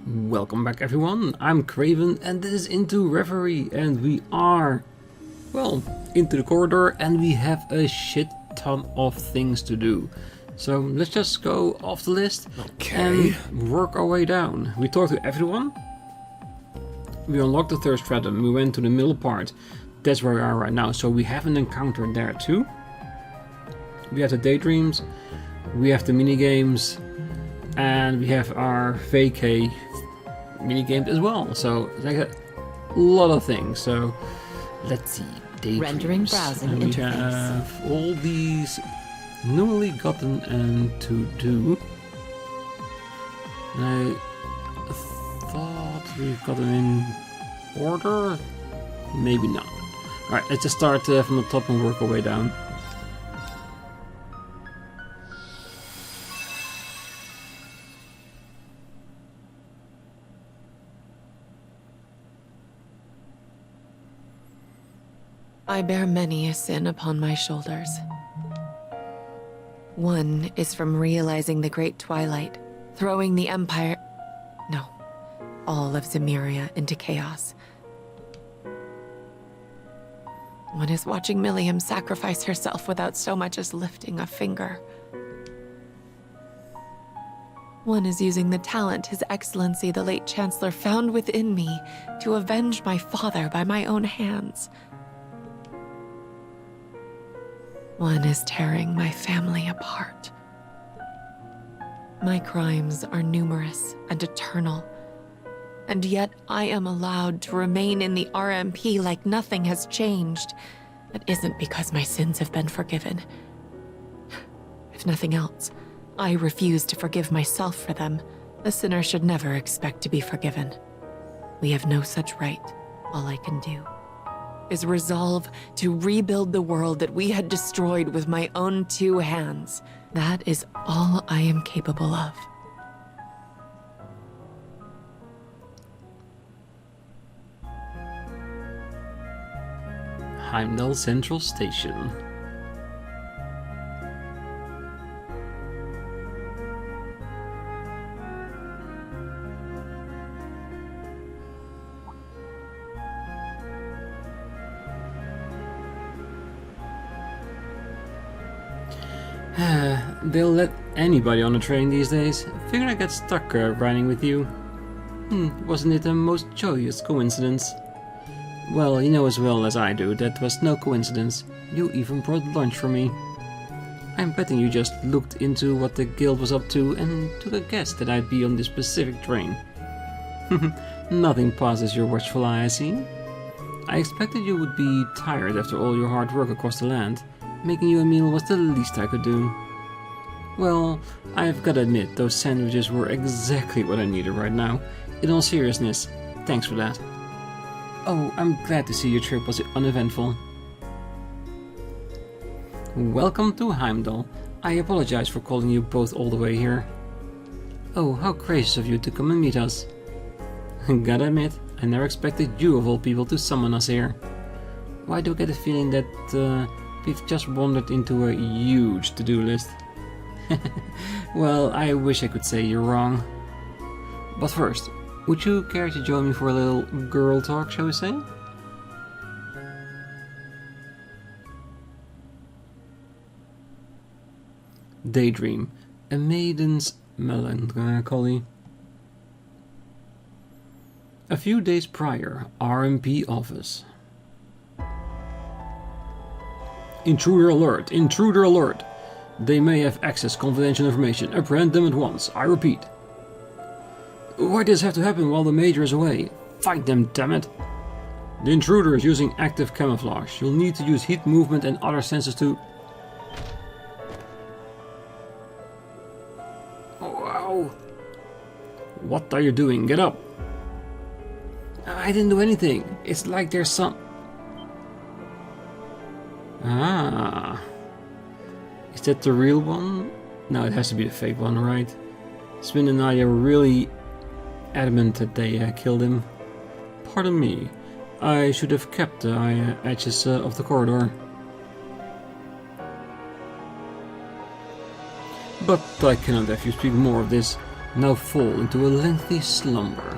Welcome back everyone, I'm Craven and this is Into Reverie and we are, well, into the corridor and we have a shit ton of things to do. So let's just go off the list and work our way down. We talked to everyone, we unlocked the third stratum, we went to the middle part, that's where we are right now, so we have an encounter there too. We have the daydreams, we have the minigames, and we have our vacay minigames as well. So it's like a lot of things. So let's see. Daydreams. Rendering browsing and we interface. have all these newly gotten and to do. And I thought we've got them in order. Maybe not. Alright, let's just start from the top and work our way down. I bear many a sin upon my shoulders. One is from realizing the great twilight, throwing the Empire... no, all of Zemuria into chaos. One is watching Milliam sacrifice herself without so much as lifting a finger. One is using the talent His Excellency the late Chancellor found within me to avenge my father by my own hands. One is tearing my family apart. My crimes are numerous and eternal, and yet I am allowed to remain in the RMP like nothing has changed. That isn't because my sins have been forgiven. If nothing else, I refuse to forgive myself for them. The sinner should never expect to be forgiven. We have no such right. All I can do is resolve to rebuild the world that we had destroyed with my own two hands. That is all I am capable of. Heimdall Central Station. They'll let anybody on the train these days. Figured I got stuck riding with you. Wasn't it a most joyous coincidence? Well, you know as well as I do that was no coincidence. You even brought lunch for me. I'm betting you just looked into what the guild was up to and took a guess that I'd be on this specific train. Nothing passes your watchful eye, I see. I expected you would be tired after all your hard work across the land. Making you a meal was the least I could do. Well, I've got to admit, those sandwiches were exactly what I needed right now. In all seriousness, thanks for that. Oh, I'm glad to see your trip was uneventful. Welcome to Heimdall. I apologize for calling you both all the way here. Oh, how gracious of you to come and meet us. Gotta admit, I never expected you of all people to summon us here. Why do I get a feeling that we've just wandered into a huge to-do list? Well, I wish I could say you're wrong. But first, would you care to join me for a little girl talk, shall we say? Daydream, a maiden's melancholy. A few days prior, RMP office. Intruder alert! Intruder alert! They may have access confidential information. Apprehend them at once. I repeat. Why does this have to happen while the Major is away? Fight them, damn it! The intruder is using active camouflage. You'll need to use heat movement and other senses to... Oh, wow! What are you doing? Get up! I didn't do anything. It's like there's some... Ah... Is that the real one? No, it has to be the fake one, right? Swin and Nadia were really adamant that they killed him. Pardon me. I should have kept the edges of the corridor. But I cannot have you speak more of this. now fall into a lengthy slumber.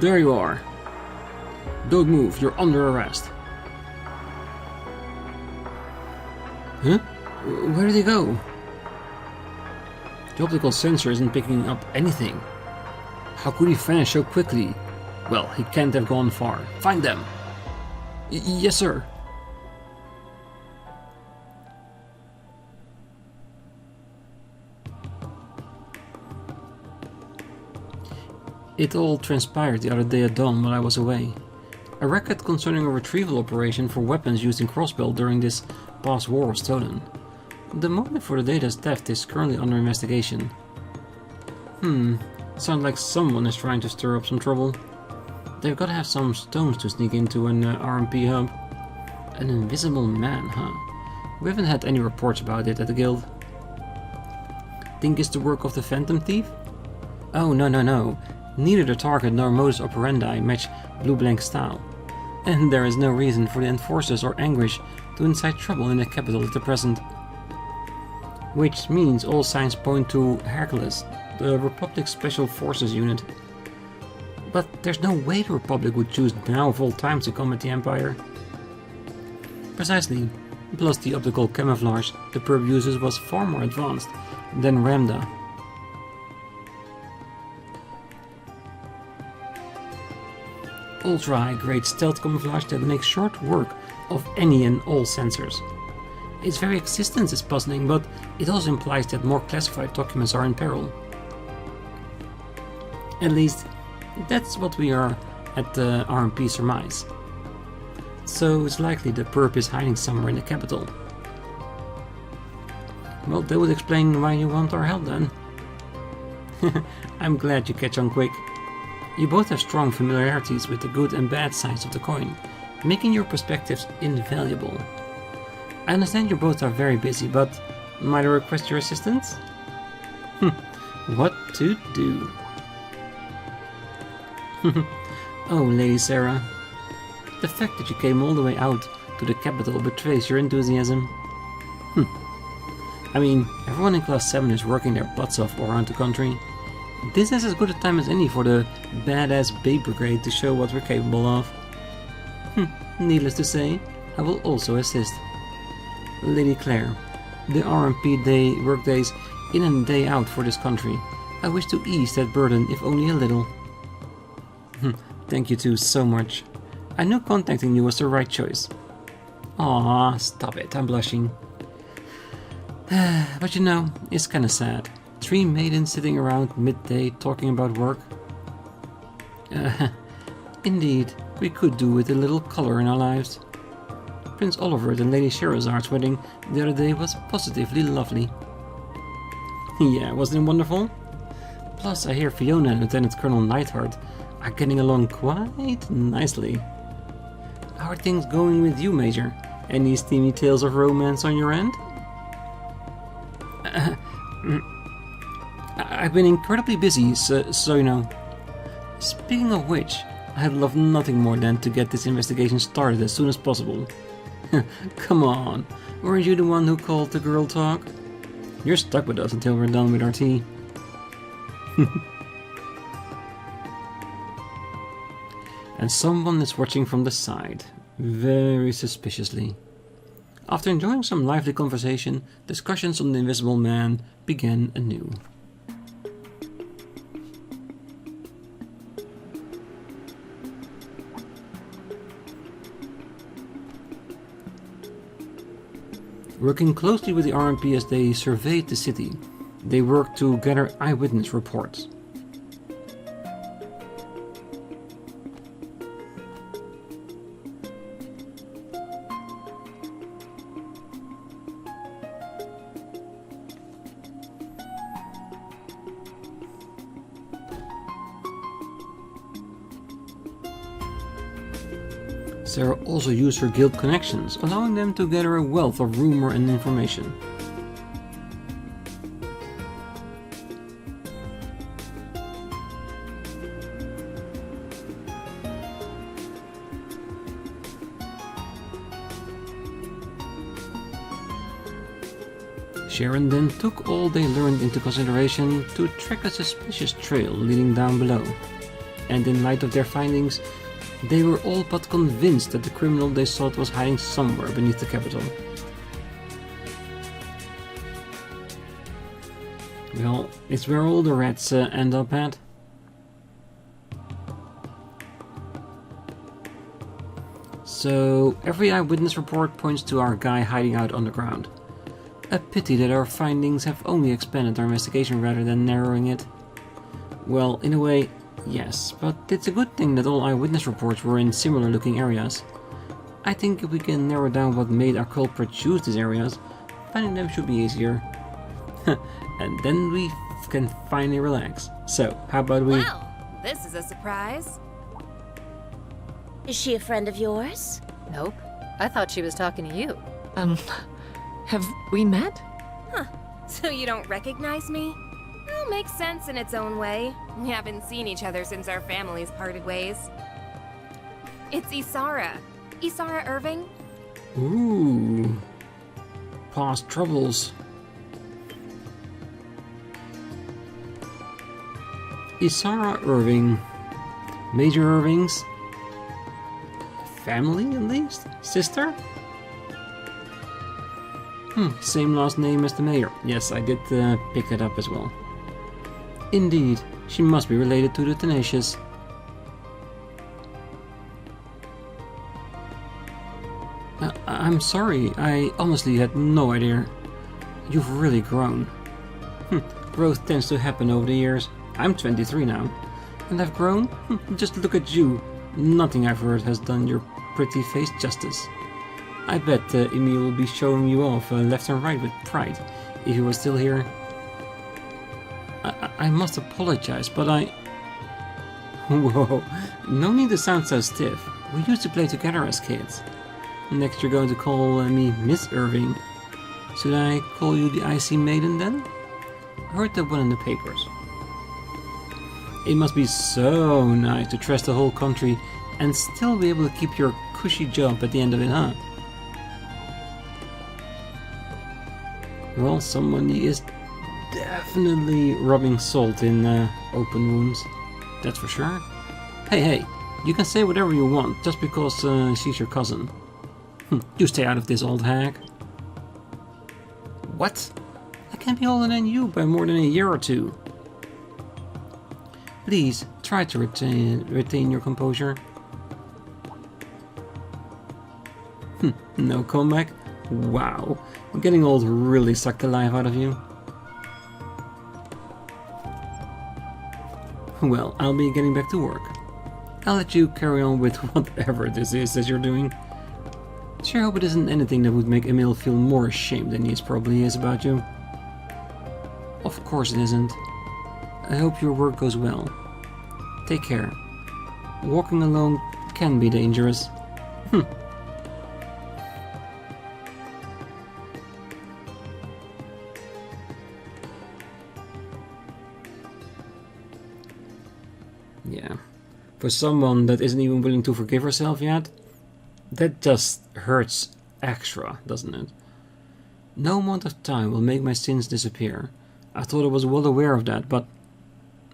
There you are. Don't move, you're under arrest. Huh? Where did he go? The optical sensor isn't picking up anything. How could he vanish so quickly? Well, he can't have gone far. Find them! Yes, sir. It all transpired the other day at dawn while I was away. A record concerning a retrieval operation for weapons used in Crossbell during this past war was stolen. The motive for the data's theft is currently under investigation. Sounds like someone is trying to stir up some trouble. They've got to have some stones to sneak into an RMP hub. An invisible man, huh? We haven't had any reports about it at the guild. Think it's the work of the Phantom Thief? Oh, no. Neither the target nor modus operandi match Blue Blank's style. And there is no reason for the enforcers or Anguish to incite trouble in the capital at the present. Which means all signs point to Hercules, the Republic's Special Forces unit. But there's no way the Republic would choose now of all times to combat the Empire. Precisely, plus the optical camouflage the perp uses was far more advanced than Ramda. Ultra-high-grade stealth camouflage that makes short work of any and all sensors. Its very existence is puzzling, but it also implies that more classified documents are in peril. At least, that's what we are at the RMP surmise. So it's likely the perp is hiding somewhere in the capital. Well, that would explain why you want our help then. I'm glad you catch on quick. You both have strong familiarities with the good and bad sides of the coin, making your perspectives invaluable. I understand you both are very busy, but might I request your assistance? What to do? Oh, Lady Sarah. The fact that you came all the way out to the capital betrays your enthusiasm. I mean, everyone in Class 7 is working their butts off all around the country. This is as good a time as any for the badass Babe Brigade to show what we're capable of. Needless to say, I will also assist. Lady Claire, the RMP workdays in and day out for this country. I wish to ease that burden, if only a little. Thank you two so much. I knew contacting you was the right choice. Aw, stop it, I'm blushing. But you know, it's kinda sad. 3 maidens sitting around midday talking about work. Indeed, we could do with a little color in our lives. Prince Oliver and Lady Sherazard's wedding the other day was positively lovely. Yeah, wasn't it wonderful? Plus, I hear Fiona and Lieutenant Colonel Neidhart are getting along quite nicely. How are things going with you, Major? Any steamy tales of romance on your end? I've been incredibly busy, so you know. Speaking of which, I'd love nothing more than to get this investigation started as soon as possible. Come on, weren't you the one who called the girl talk? You're stuck with us until we're done with our tea. And someone is watching from the side, very suspiciously. After enjoying some lively conversation, discussions on the Invisible Man began anew. Working closely with the RMP as they surveyed the city, they worked to gather eyewitness reports. Sarah also used her guild connections, allowing them to gather a wealth of rumor and information. Sharon then took all they learned into consideration to track a suspicious trail leading down below. And in light of their findings, they were all but convinced that the criminal they sought was hiding somewhere beneath the capital. Well, it's where all the rats end up at. So, every eyewitness report points to our guy hiding out underground. A pity that our findings have only expanded our investigation rather than narrowing it. Well, in a way, yes, but it's a good thing that all eyewitness reports were in similar looking areas. I think if we can narrow down what made our culprit choose these areas, finding them should be easier. And then we can finally relax. So, how about we... Wow, this is a surprise. Is she a friend of yours? Nope. I thought she was talking to you. Have we met? Huh. So you don't recognize me? Well, makes sense in its own way. We haven't seen each other since our families parted ways. It's Isara. Isara Irving? Ooh. Past troubles. Isara Irving. Major Irving's family, at least? Sister? Same last name as the mayor. Yes, I did pick it up as well. Indeed, she must be related to the Tenacious. I'm sorry, I honestly had no idea. You've really grown. Growth tends to happen over the years. I'm 23 now, and I've grown? Just look at you. Nothing I've heard has done your pretty face justice. I bet Emil will be showing you off left and right with pride if he was still here. I must apologize, but I... Whoa, no need to sound so stiff. We used to play together as kids. Next you're going to call me Miss Irving. Should I call you the Icy Maiden then? I heard that one in the papers. It must be so nice to trust the whole country and still be able to keep your cushy job at the end of it, huh? Well, somebody is definitely rubbing salt in open wounds. That's for sure. Hey, you can say whatever you want just because she's your cousin. You stay out of this, old hag. What? I can't be older than you by more than a year or two. Please, try to retain your composure. No comeback? Wow, getting old really sucked the life out of you. Well, I'll be getting back to work. I'll let you carry on with whatever this is that you're doing. Sure hope it isn't anything that would make Emil feel more ashamed than he probably is about you. Of course it isn't. I hope your work goes well. Take care. Walking alone can be dangerous. Yeah. For someone that isn't even willing to forgive herself yet, that just hurts extra, doesn't it? No amount of time will make my sins disappear. I thought I was well aware of that, but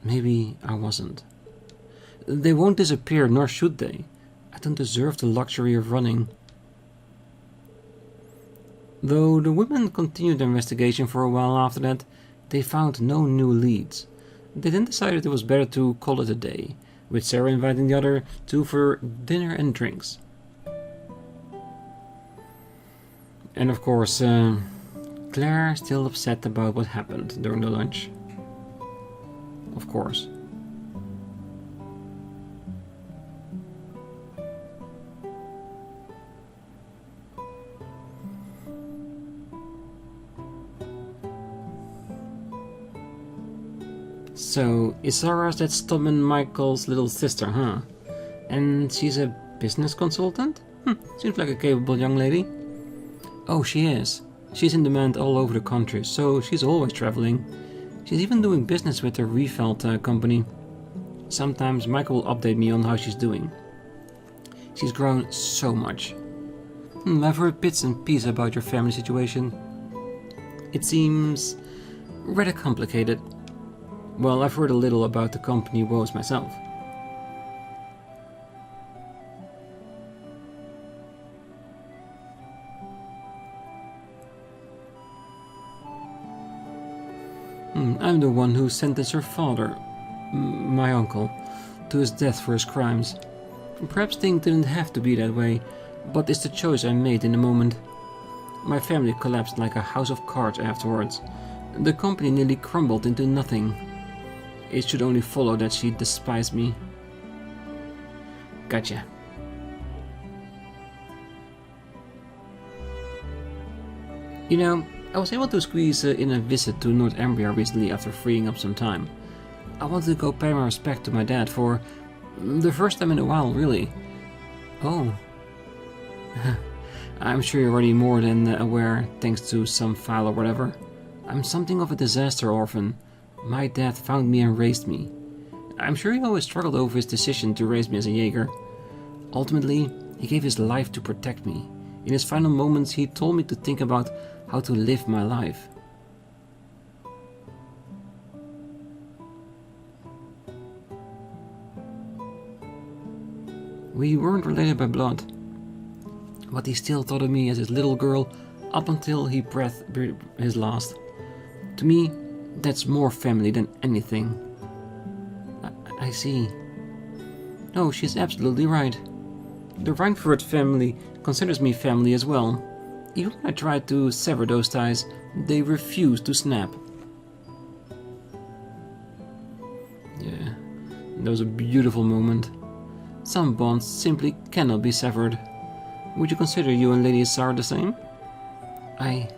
maybe I wasn't. They won't disappear, nor should they. I don't deserve the luxury of running. Though the women continued their investigation for a while after that, they found no new leads. They then decided it was better to call it a day, with Sarah inviting the other two for dinner and drinks. And of course, Claire still upset about what happened during the lunch. Of course. So, Isara's that stubborn Michael's little sister, huh? And she's a business consultant? Seems like a capable young lady. Oh, she is. She's in demand all over the country, so she's always traveling. She's even doing business with the Refeld company. Sometimes Michael will update me on how she's doing. She's grown so much. I've heard bits and pieces about your family situation. It seems rather complicated. Well, I've heard a little about the company woes myself. I'm the one who sentenced her father, my uncle, to his death for his crimes. Perhaps things didn't have to be that way, but it's the choice I made in the moment. My family collapsed like a house of cards afterwards. The company nearly crumbled into nothing. It should only follow that she despised me. Gotcha. You know, I was able to squeeze in a visit to North Ambria recently after freeing up some time. I wanted to go pay my respect to my dad for the first time in a while, really. Oh. I'm sure you're already more than aware, thanks to some file or whatever. I'm something of a disaster orphan. My dad found me and raised me. I'm sure he always struggled over his decision to raise me as a Jaeger. Ultimately, he gave his life to protect me. In his final moments, he told me to think about how to live my life. We weren't related by blood, but he still thought of me as his little girl up until he breathed his last. To me, that's more family than anything. I see. No, she's absolutely right. The Reinford family considers me family as well. Even when I tried to sever those ties, they refused to snap. Yeah, that was a beautiful moment. Some bonds simply cannot be severed. Would you consider you and Lady Sar the same? I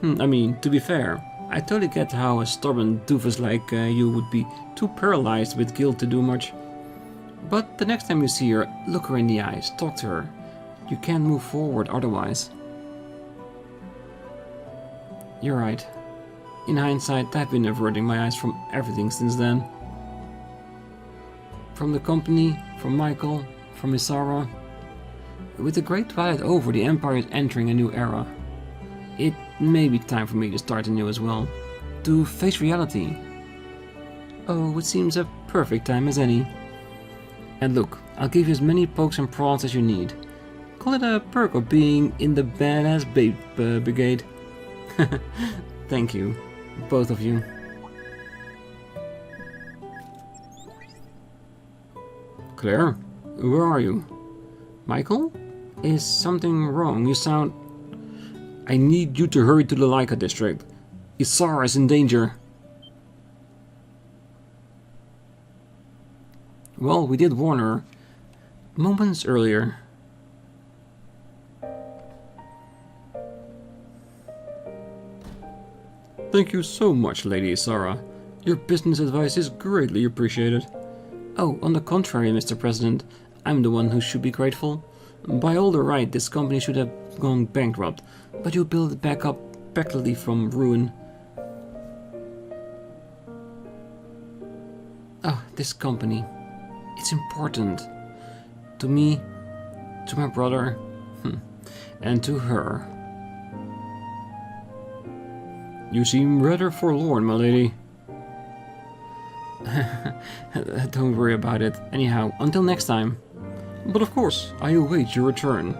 mean, to be fair, I totally get how a stubborn doofus like you would be too paralyzed with guilt to do much. But the next time you see her, look her in the eyes, talk to her. You can't move forward otherwise. You're right. In hindsight, I've been averting my eyes from everything since then. From the company, from Michael, from Isara. With the Great Twilight over, the Empire is entering a new era. It may be time for me to start anew as well. To face reality. Oh, it seems a perfect time as any. And look, I'll give you as many pokes and prods as you need. Call it a perk of being in the badass babe brigade. Thank you, both of you. Claire, where are you? Michael? Is something wrong? You sound... I need you to hurry to the Laika district. Isara is in danger. Well, we did warn her. Moments earlier. Thank you so much, Lady Isara. Your business advice is greatly appreciated. Oh, on the contrary, Mr. President, I'm the one who should be grateful. By all the right, this company should have gone bankrupt, but you built it back up practically from ruin. Oh, this company. It's important. To me, to my brother, and to her. You seem rather forlorn, my lady. Don't worry about it. Anyhow, until next time. But of course, I await your return.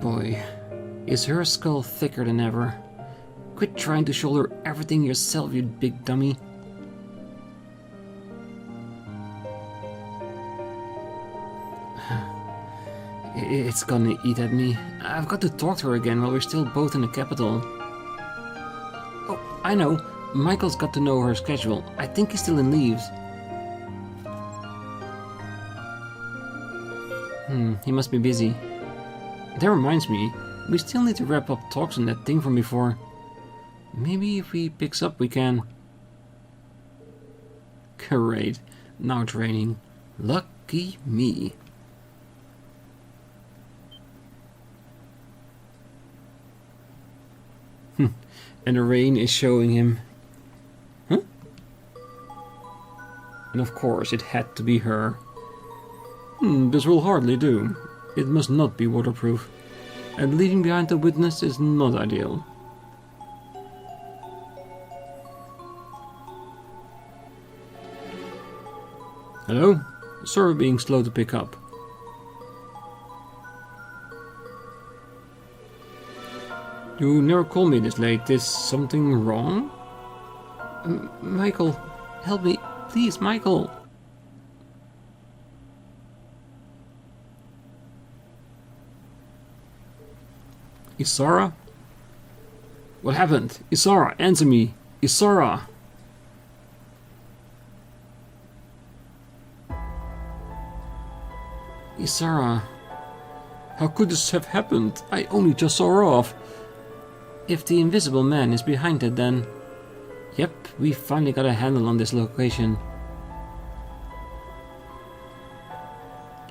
Boy, is her skull thicker than ever. Quit trying to shoulder everything yourself, you big dummy. It's gonna eat at me. I've got to talk to her again while we're still both in the capital. Oh, I know. Michael's got to know her schedule. I think he's still in leaves. He must be busy. That reminds me, we still need to wrap up talks on that thing from before. Maybe if he picks up we can... Great. Now training. Lucky me. And the rain is showing him. Huh? And of course it had to be her. This will hardly do. It must not be waterproof. And leaving behind a witness is not ideal. Hello? Sorry for being slow to pick up. You never called me this late. Is something wrong? Michael, help me. Please, Michael. Isara? What happened? Isara, answer me. Isara. Isara. How could this have happened? I only just saw her off. If the invisible man is behind it, then... Yep, we finally got a handle on this location.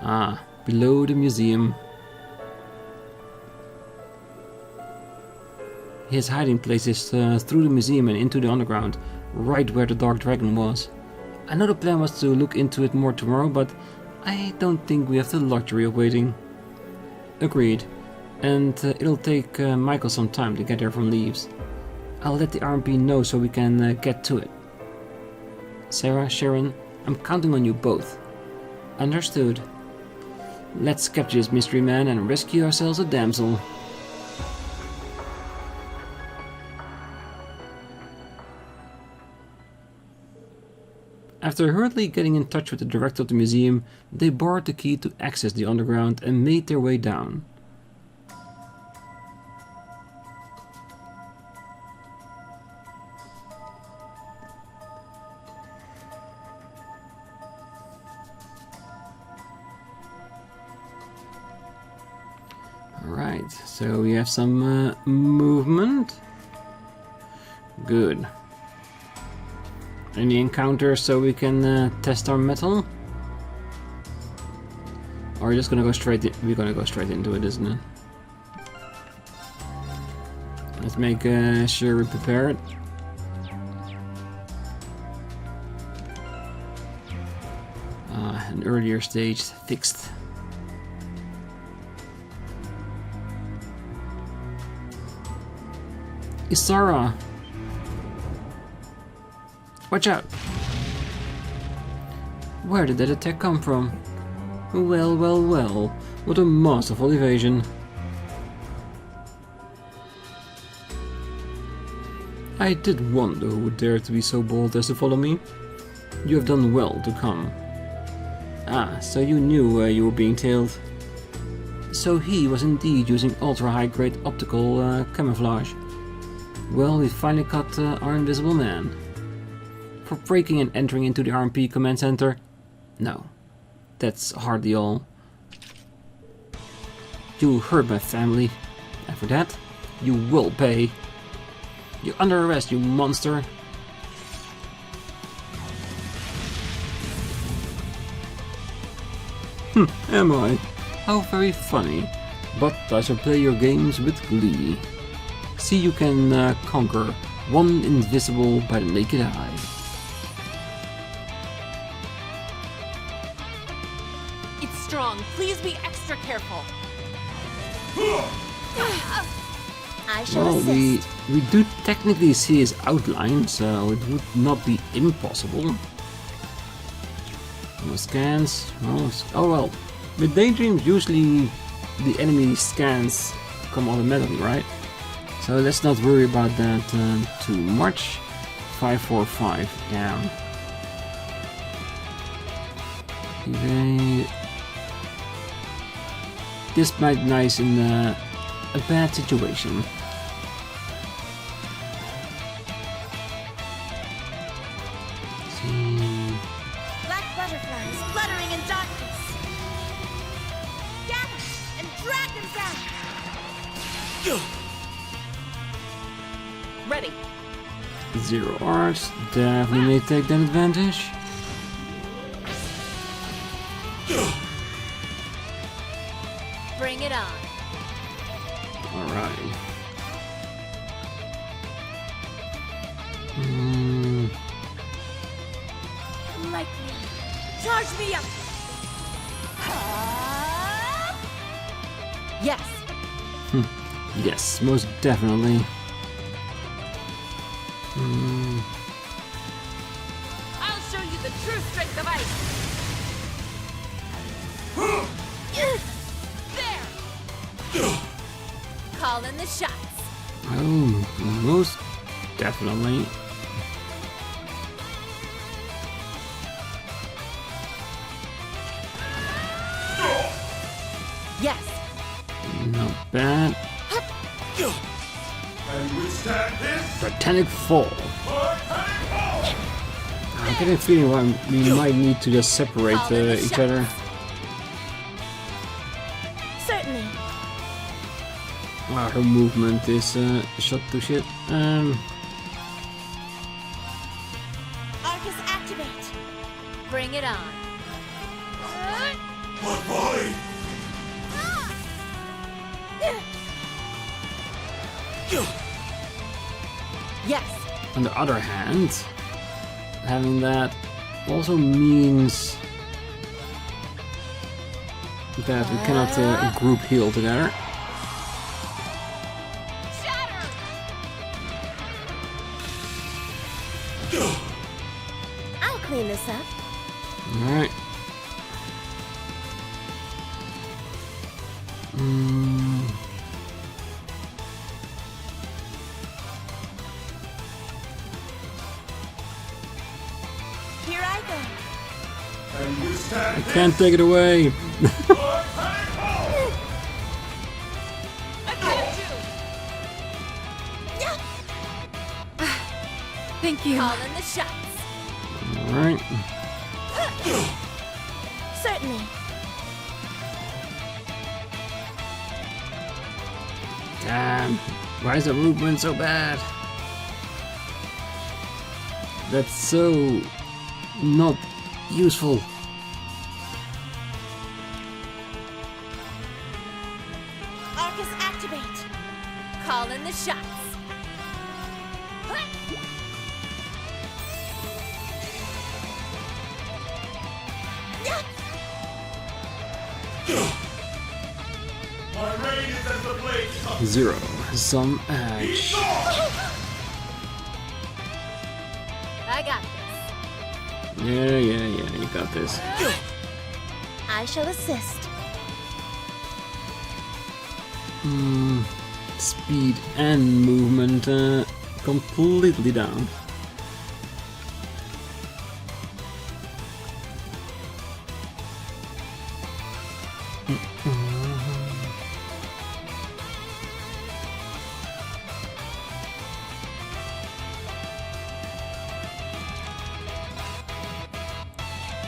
Ah, below the museum. His hiding place is through the museum and into the underground, right where the Dark Dragon was. I know the plan was to look into it more tomorrow, but I don't think we have the luxury of waiting. Agreed. And it'll take Michael some time to get there from Leaves. I'll let the RMP know so we can get to it. Sarah, Sharon, I'm counting on you both. Understood. Let's capture this mystery man and rescue ourselves a damsel. After hurriedly getting in touch with the director of the museum, they borrowed the key to access the underground and made their way down. Alright, so we have some movement. Good. Any encounters so we can test our metal? Or we're just gonna go straight in, we're gonna go straight into it, isn't it? Let's make sure we're prepared. An earlier stage fixed. Isara! Watch out! Where did that attack come from? Well, well, well. What a masterful evasion. I did wonder who would dare to be so bold as to follow me. You have done well to come. Ah, so you knew you were being tailed. So he was indeed using ultra-high-grade optical camouflage. Well, we finally caught our invisible man. For breaking and entering into the RMP command center? No, that's hardly all. You hurt my family, and for that, you will pay. You're under arrest, you monster. Am I? How very funny. But I shall play your games with glee. See you can conquer one invisible by the naked eye. It's strong. Please be extra careful. I shall Well, assist. we do technically see his outline, so it would not be impossible. No scans. Oh well. With Daydream, usually the enemy scans come automatically, right? So let's not worry about that too much. 545 down. Evade. This might be nice in a bad situation. See. Black butterflies fluttering in darkness. Gather and drag them down. Ready. Zero arts, definitely may take that advantage. Bring it on. Alright. Lightning, charge me up. Yes. Yes, most definitely. I'll show you the true strength of ice. There. Call in the shots. Oh, most definitely. Yes. Not bad. Titanic Fall. I'm getting a feeling we might need to just separate each other. Certainly. Her movement is shot to shit. Arcus activate. Bring it on. Yes. On the other hand, having that also means that we cannot group heal together. Shatter. I'll clean this up. Alright. Here I go. I can't take it away. Thank you. Call in the shots. Alright. Certainly. Damn. Why is the movement so bad? That's so not useful. Arcus activate. Call in the shots. Zero. Some edge. I got this. Yeah, you got this. I shall assist. Speed and movement completely down.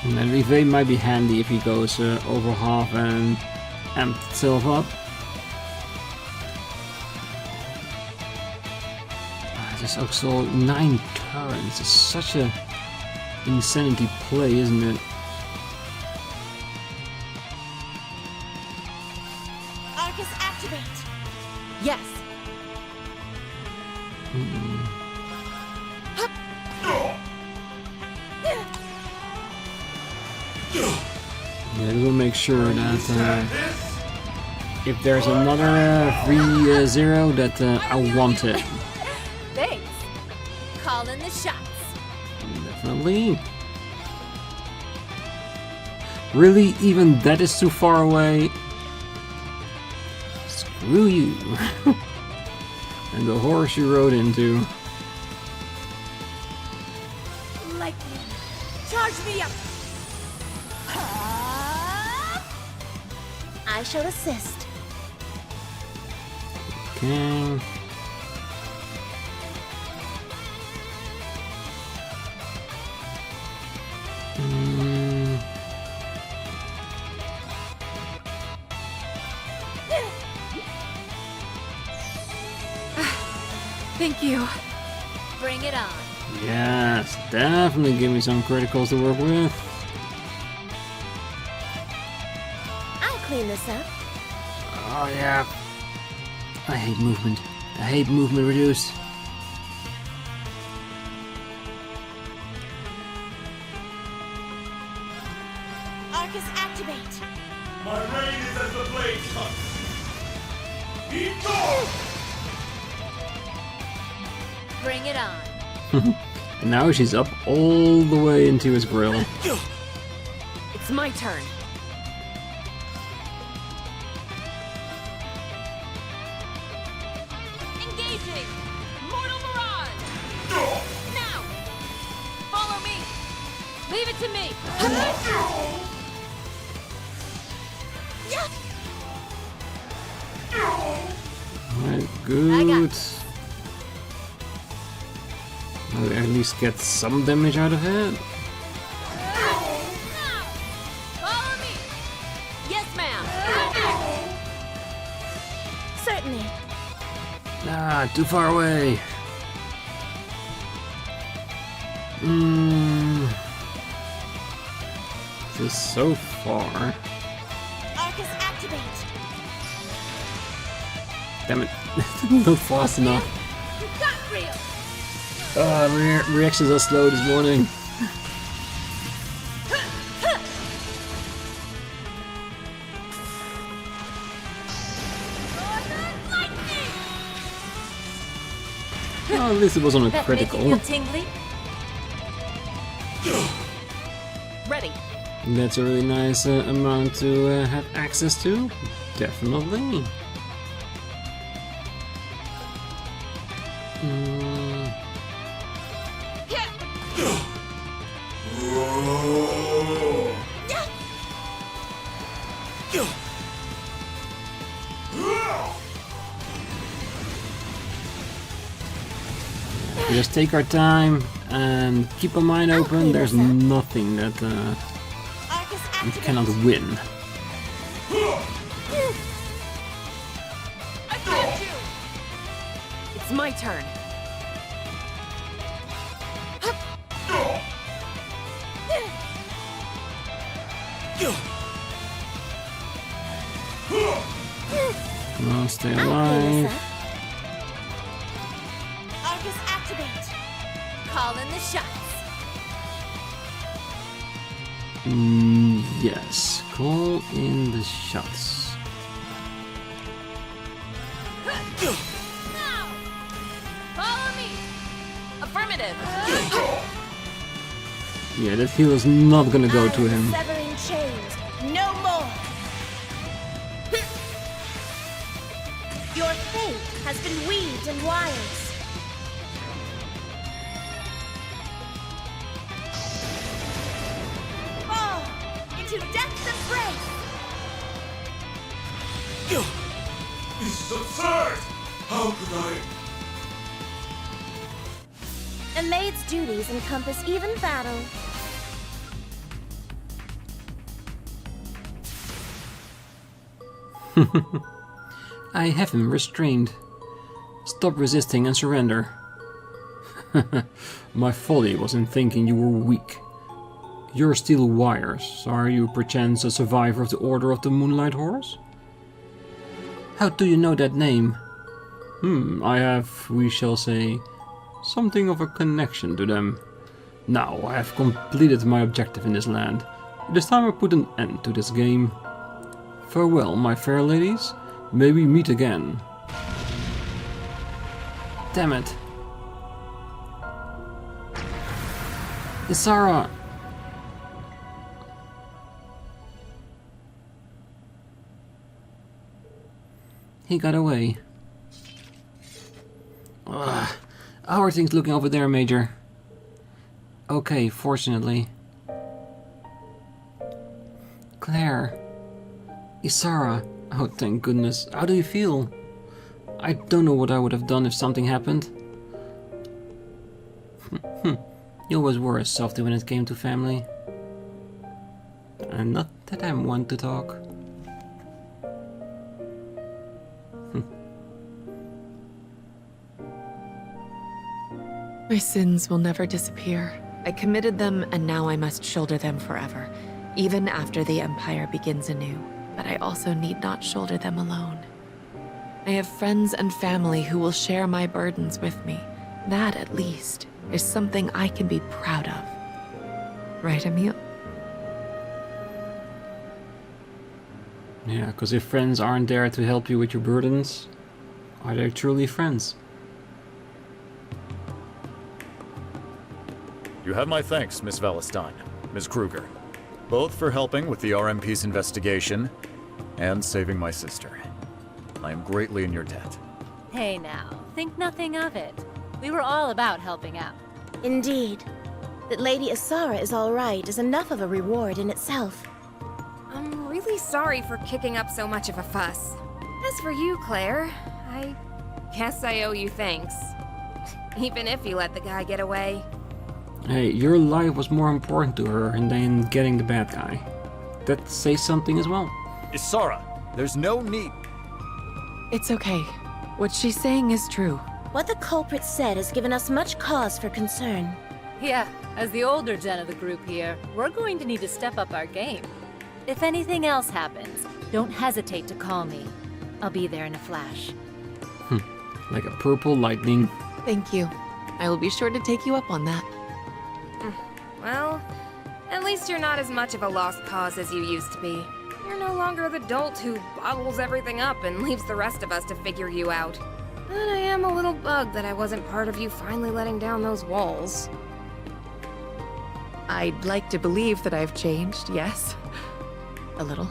And evade might be handy if he goes over half and amped itself up. There's also 9 turns. It's such a insanity play, isn't it? Arcus activate. Yes. Yeah, we'll make sure that if there's another 3-0 that I want it. Thanks. Call in the shots. Definitely. Really? Even that is too far away? Screw you. And the horse you rode into. Lightning. Charge me up. I shall assist. Okay. Thank you. Bring it on. Yes, definitely give me some criticals to work with. I'll clean this up. Oh yeah. I hate movement. I hate movement reduce. Arcus activate. My reign is as the blade cuts. Bring it on. And now she's up all the way into his grill. It's my turn. Engaging! Mortal Mirage! Now! Follow me! Leave it to me! Alright, good. I'll at least get some damage out of it. Now! Follow me! Yes, ma'am! Certainly. Ah, too far away. Just so far. Arcus activate. Damn it. Not fast enough. You got real! Reactions are slow this morning. Oh, at least it wasn't a That make you critical. feel tingly? Ready. That's a really nice amount to have access to. Definitely. Just take our time and keep our mind open. There's nothing that Arcus we activate. cannot win. I got you! It's my turn. Come on, stay I'll clean alive. this up. Arcus activate. Call in the shots. Yes, call in the shots. Now! Follow me! Affirmative. Yeah, that heal is not gonna go to him. Severing chains. No more. Your fate has been weaved in wires. Fall into death's embrace. This is absurd! How could I? A maid's duties encompass even battle. I have him restrained. Stop resisting and surrender. My folly was in thinking you were weak. You're steel wires. Are you perchance a survivor of the Order of the Moonlight Horse? How do you know that name? I have, we shall say, something of a connection to them. Now I have completed my objective in this land. It is time I put an end to this game. Farewell, my fair ladies. May we meet again. Damn it. Isara! He got away. Ugh. How are things looking over there, Major? Okay, fortunately. Claire. Isara. Oh, thank goodness. How do you feel? I don't know what I would have done if something happened. You always were as softy when it came to family. And not that I'm one to talk. My sins will never disappear. I committed them, and now I must shoulder them forever, even after the Empire begins anew. But I also need not shoulder them alone. I have friends and family who will share my burdens with me. That, at least, is something I can be proud of. Right, Emil? Yeah, because if friends aren't there to help you with your burdens, Are they truly friends? You have my thanks, Miss Valestein, Miss Kruger. Both for helping with the RMP's investigation and saving my sister. I am greatly in your debt. Hey now, think nothing of it. We were all about helping out. Indeed. That Lady Isara is all right is enough of a reward in itself. I'm really sorry for kicking up so much of a fuss. As for you, Claire, I guess I owe you thanks. Even if you let the guy get away. Hey, your life was more important to her than getting the bad guy. That says something as well. Isara, there's no need. It's okay. What she's saying is true. What the culprit said has given us much cause for concern. Yeah, as the older gen of the group here, we're going to need to step up our game. If anything else happens, don't hesitate to call me. I'll be there in a flash. Like a purple lightning. Thank you. I will be sure to take you up on that. Well, at least you're not as much of a lost cause as you used to be. You're no longer the dolt who bottles everything up and leaves the rest of us to figure you out. But I am a little bugged that I wasn't part of you finally letting down those walls. I'd like to believe that I've changed, yes. A little.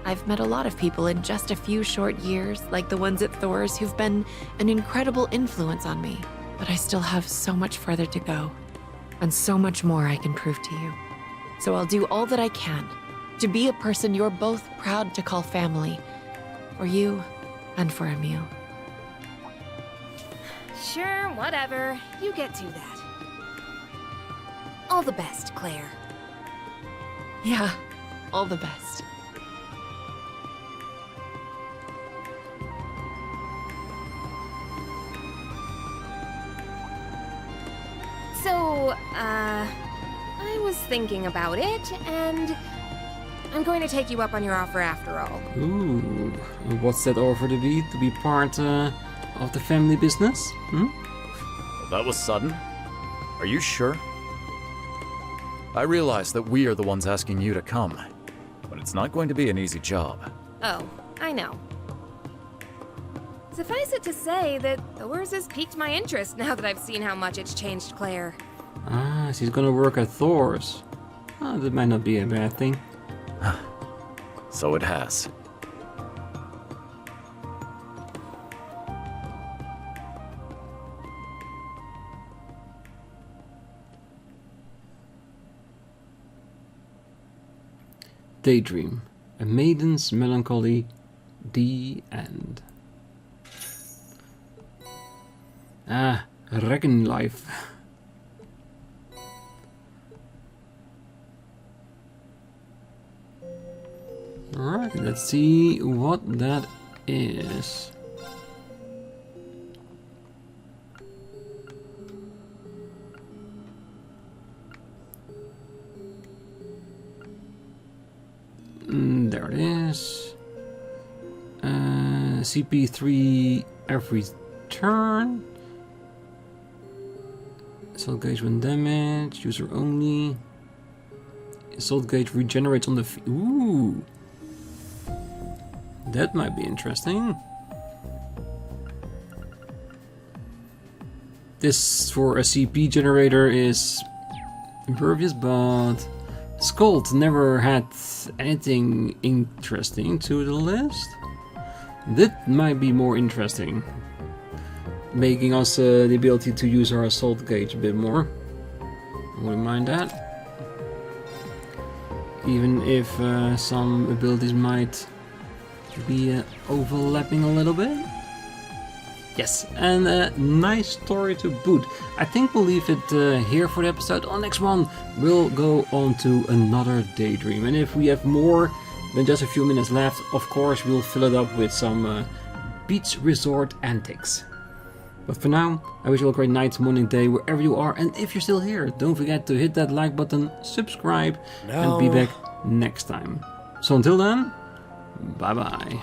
I've met a lot of people in just a few short years, like the ones at Thor's, who've been an incredible influence on me. But I still have so much further to go, and so much more I can prove to you. So I'll do all that I can to be a person you're both proud to call family, for you and for Emile. Sure, whatever. You get to that. All the best, Claire. Yeah, all the best. So, I was thinking about it, and I'm going to take you up on your offer after all. Ooh, and what's that offer to be? To be part of the family business? Well, that was sudden. Are you sure? I realize that we are the ones asking you to come, but it's not going to be an easy job. Oh, I know. Suffice it to say that Thor's has piqued my interest now that I've seen how much it's changed Claire. Ah, she's gonna work at Thor's. Ah, that might not be a bad thing. So it has. Daydream. A Maiden's Melancholy. The end. Ah, Reckon Life. Alright, let's see what that is. There it is. CP3 every turn. Assault gauge when damage. User only. Assault gauge regenerates on the ooh. That might be interesting. This for a CP generator is impervious, but Scold never had anything interesting to the list. That might be more interesting, making us the ability to use our assault gauge a bit more. I wouldn't mind that, even if some abilities might be overlapping a little bit. Yes, and a nice story to boot. I think we'll leave it here for the episode. On the next one, we'll go on to another Daydream. And if we have more than just a few minutes left, of course, we'll fill it up with some beach resort antics. But for now, I wish you all a great night, morning, day, wherever you are. And if you're still here, don't forget to hit that like button, subscribe, and be back next time. So until then, bye-bye.